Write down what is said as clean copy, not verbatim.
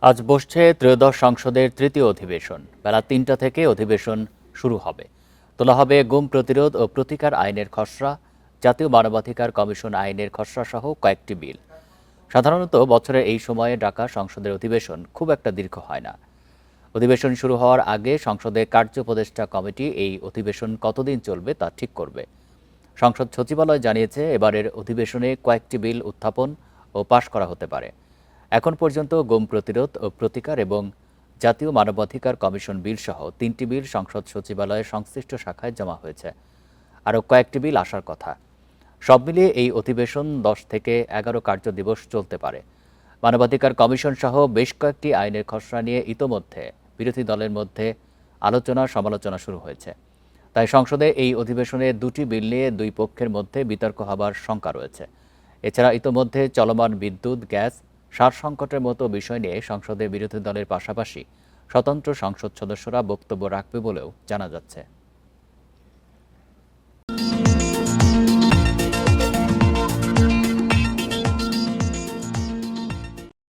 আজ বসছে ত্রয়োদশ সংসদের তৃতীয় অধিবেশন। বেলা ৩টা থেকে অধিবেশন শুরু হবে। তোলা হবে গুম প্রতিরোধ ও প্রতিকার আইনের খসড়া, জাতীয় মানবাধিকার কমিশন আইনের খসড়া সহ কয়েকটি বিল। সাধারণত বছরের এই সময়ে ডাকা সংসদের অধিবেশন খুব একটা দীর্ঘ হয় না। অধিবেশন শুরু হওয়ার আগে সংসদের কার্য উপদেষ্টা কমিটি এই অধিবেশন কতদিন চলবে তা ঠিক করবে। সংসদ সচিবালয় জানিয়েছে, এবারের অধিবেশনে কয়েকটি বিল উত্থাপন ও পাশ করা হতে পারে। এখন পর্যন্ত গুম প্রতিরোধ ও প্রতিকার এবং জাতীয় মানবাধিকার কমিশন বিল সহ 3টি বিল সংসদ সচিবালয়ের সংশ্লিষ্ট শাখায় জমা হয়েছে। আরও কয়েকটি বিল আসার কথা। সব মিলিয়ে এই অধিবেশন 10 থেকে 11 কার্য দিবস চলতে পারে। মানবাধিকার কমিশন সহ বেশ কয়েকটি আইনের খসড়া নিয়ে ইতোমধ্যে বিরোধী দলের মধ্যে আলোচনা সমালোচনা শুরু হয়েছে। তাই সংসদে এই অধিবেশনে 2টি বিল নিয়ে দুই পক্ষের মধ্যে বিতর্ক হবার শঙ্কা রয়েছে। এছাড়া ইতোমধ্যে চলমান বিদ্যুৎ, গ্যাস, সার সংকটের মতো বিষয় নিয়ে সংসদে বিরোধী দলের পাশাপাশি স্বতন্ত্র সংসদ সদস্যরা বক্তব্য রাখবে বলেও জানা যাচ্ছে।